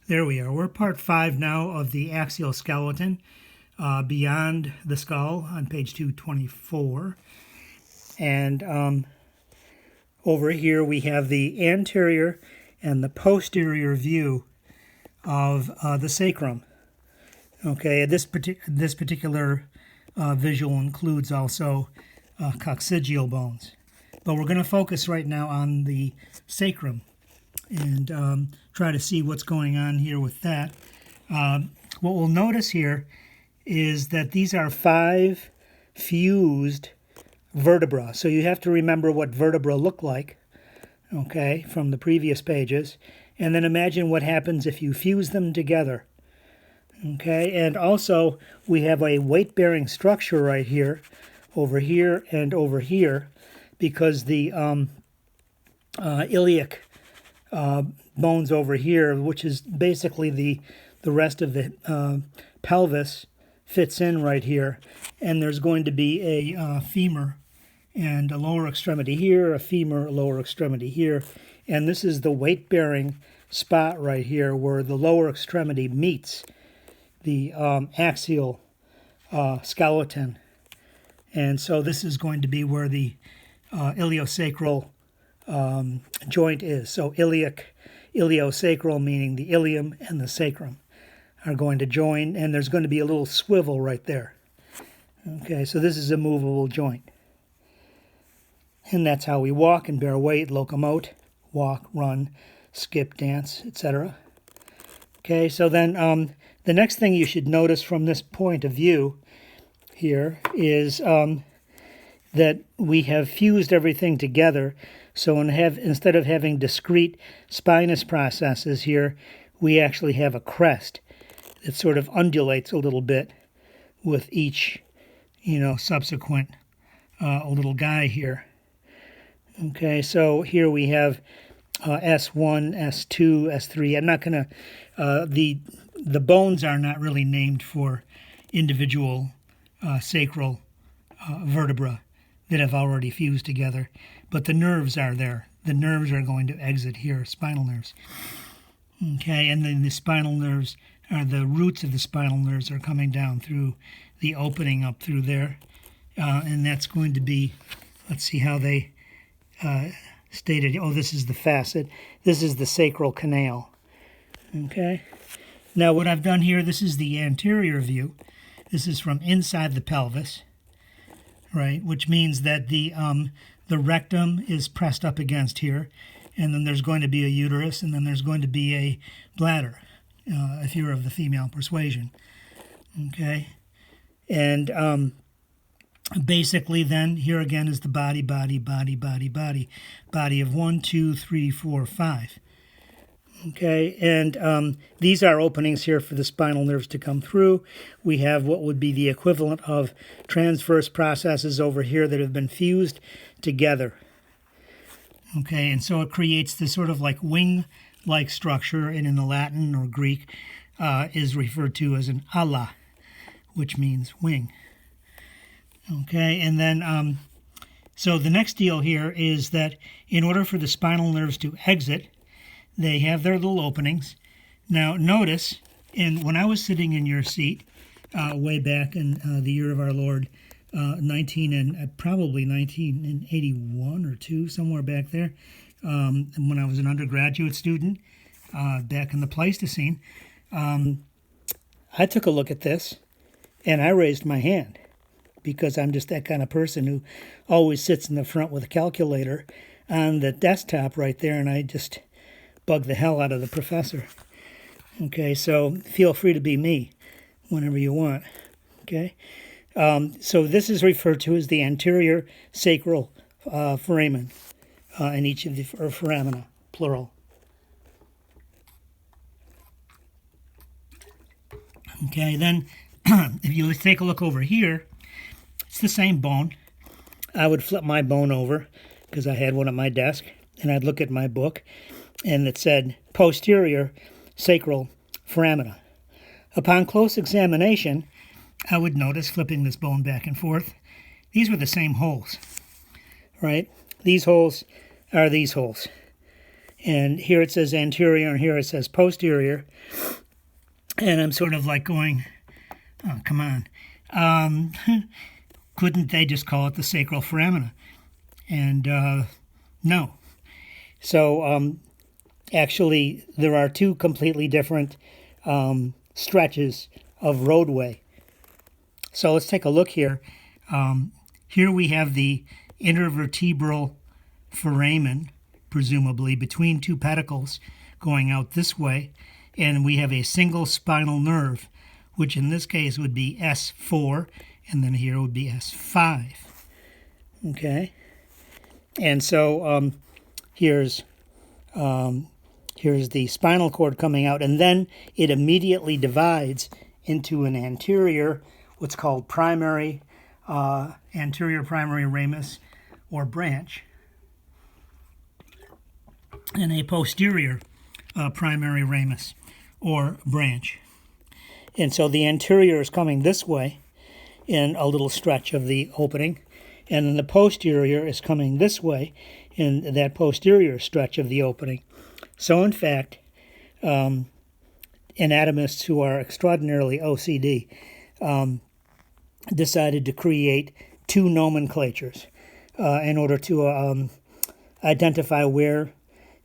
There we are. We're part 5 now of the axial skeleton beyond the skull on page 224. And over here we have the anterior and the posterior view of the sacrum. Okay, this particular visual includes also coccygeal bones. But we're going to focus right now on the sacrum and try to see what's going on here with that. What we'll notice here is that these are 5 fused vertebra. So you have to remember what vertebra look like, okay, from the previous pages. And then imagine what happens if you fuse them together. Okay, and also we have a weight-bearing structure right here, and over here, because the iliac bones over here, which is basically the rest of the pelvis, fits in right here, and there's going to be a femur and a lower extremity here, a femur, a lower extremity here, and this is the weight-bearing spot right here where the lower extremity meets the axial skeleton. And so this is going to be where the iliosacral joint is. So iliosacral, meaning the ilium and the sacrum, are going to join, and there's going to be a little swivel right there. Okay, so this is a movable joint. And that's how we walk and bear weight, locomote, walk, run, skip, dance, etc. Okay, so then the next thing you should notice from this point of view here is that we have fused everything together. So instead of having discrete spinous processes here, we actually have a crest that sort of undulates a little bit with each, subsequent little guy here. Okay, so here we have S1, S2, S3. I'm not going to, the bones are not really named for individual sacral vertebra that have already fused together, but the nerves are there. The nerves are going to exit here, spinal nerves. Okay, and then the spinal nerves, the roots of the spinal nerves are coming down through the opening up through there, and that's going to be, let's see how they stated, this is the facet. This is the sacral canal. Okay, now what I've done here, this is the anterior view. This is from inside the pelvis, right, which means that the rectum is pressed up against here, and then there's going to be a uterus, and then there's going to be a bladder, if you're of the female persuasion. Okay, and basically then, here again is the body of 1, 2, 3, 4, 5. Okay, and these are openings here for the spinal nerves to come through. We have what would be the equivalent of transverse processes over here that have been fused together. Okay, and so it creates this sort of like wing-like structure, and in the Latin or Greek is referred to as an ala, which means wing. Okay, and then so the next deal here is that in order for the spinal nerves to exit, they have their little openings. Now notice, when I was sitting in your seat way back in the year of our Lord, probably 1981 or 2, somewhere back there, when I was an undergraduate student back in the Pleistocene, I took a look at this and I raised my hand because I'm just that kind of person who always sits in the front with a calculator on the desktop right there, and I just bug the hell out of the professor. Okay, so feel free to be me whenever you want. Okay, so this is referred to as the anterior sacral foramen in each of the foramina, plural. Okay, then if you take a look over here, it's the same bone. I would flip my bone over because I had one at my desk, and I'd look at my book, and it said posterior sacral foramina. Upon close examination, I would notice, flipping this bone back and forth, these were the same holes, right? These holes are these holes. And here it says anterior, and here it says posterior. And I'm sort of like going, oh, come on. Couldn't they just call it the sacral foramina? And no. So actually, there are two completely different stretches of roadway. So let's take a look here. Here we have the intervertebral foramen, presumably between two pedicles, going out this way, and we have a single spinal nerve, which in this case would be S4, and then here would be S5. Okay, and so here's the spinal cord coming out, and then it immediately divides into an anterior, what's called primary, anterior primary ramus or branch, and a posterior primary ramus or branch. And so the anterior is coming this way in a little stretch of the opening, and then the posterior is coming this way in that posterior stretch of the opening. So in fact, anatomists who are extraordinarily OCD decided to create two nomenclatures in order to identify where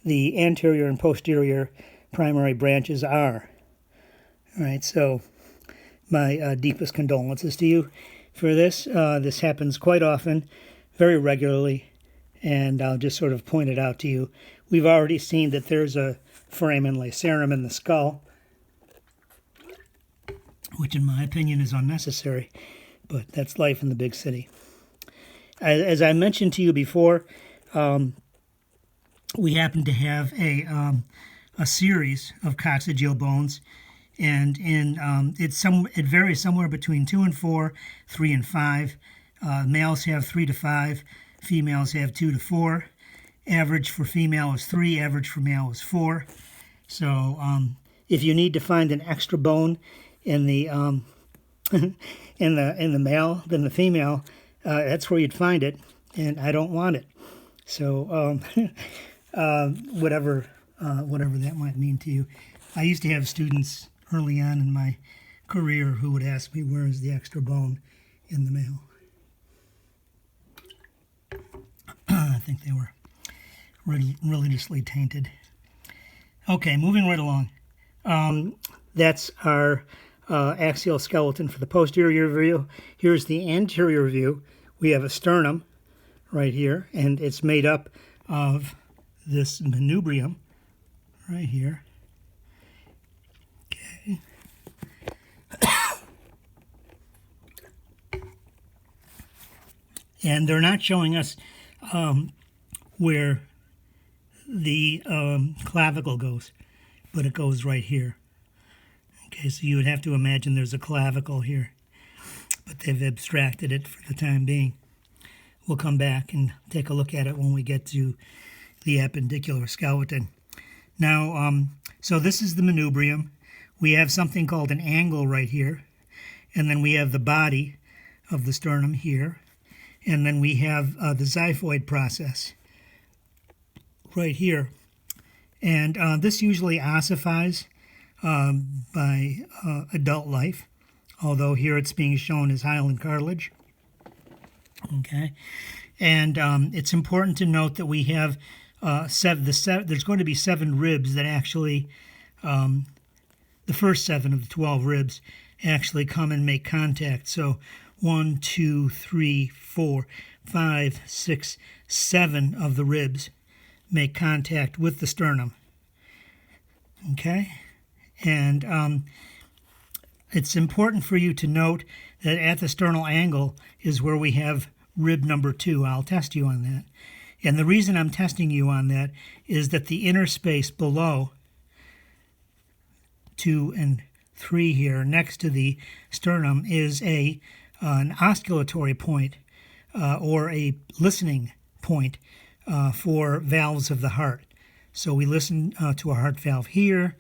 the anterior and posterior primary branches are. All right, so my deepest condolences to you for this. This happens quite often, very regularly, and I'll just sort of point it out to you. We've already seen that there's a foramen lacerum in the skull, which in my opinion is unnecessary, but that's life in the big city. As I mentioned to you before, we happen to have a series of coccygeal bones, and it varies somewhere between 2 and 4, 3 and 5. Males have 3 to 5, females have 2 to 4. Average for female is 3, average for male is 4. So if you need to find an extra bone in the in the male than the female, that's where you'd find it, and I don't want it. So whatever that might mean to you. I used to have students early on in my career who would ask me, where is the extra bone in the male? I think they were religiously tainted. Okay, moving right along. That's our axial skeleton for the posterior view. Here's the anterior view. We have a sternum right here, and it's made up of this manubrium right here. Okay. And they're not showing us where the clavicle goes, but it goes right here. Okay, so you would have to imagine there's a clavicle here, but they've abstracted it for the time being. We'll come back and take a look at it when we get to the appendicular skeleton. Now, so this is the manubrium. We have something called an angle right here, and then we have the body of the sternum here, and then we have the xiphoid process right here. And this usually ossifies by adult life, although here it's being shown as hyaline cartilage. Okay, and it's important to note that we have there's going to be 7 ribs that actually, the first 7 of the 12 ribs actually come and make contact. So 1, 2, 3, 4, 5, 6, 7 of the ribs make contact with the sternum. Okay, and it's important for you to note that at the sternal angle is where we have rib number 2. I'll test you on that. And the reason I'm testing you on that is that the inner space below 2 and 3 here next to the sternum is an oscillatory point or a listening point for valves of the heart. So we listen to a heart valve here,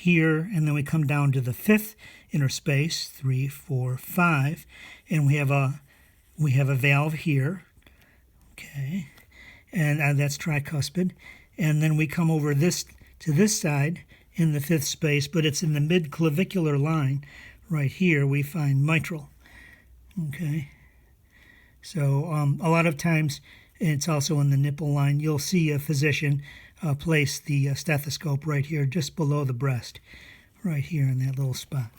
and then we come down to the 5th inner space, 3, 4, 5, and we have a valve here. Okay, and that's tricuspid, And then we come over this to this side in the fifth space, but it's in the mid-clavicular line. Right here we find mitral. Okay. So a lot of times, it's also in the nipple line, you'll see a physician place the stethoscope right here, just below the breast, right here in that little spot.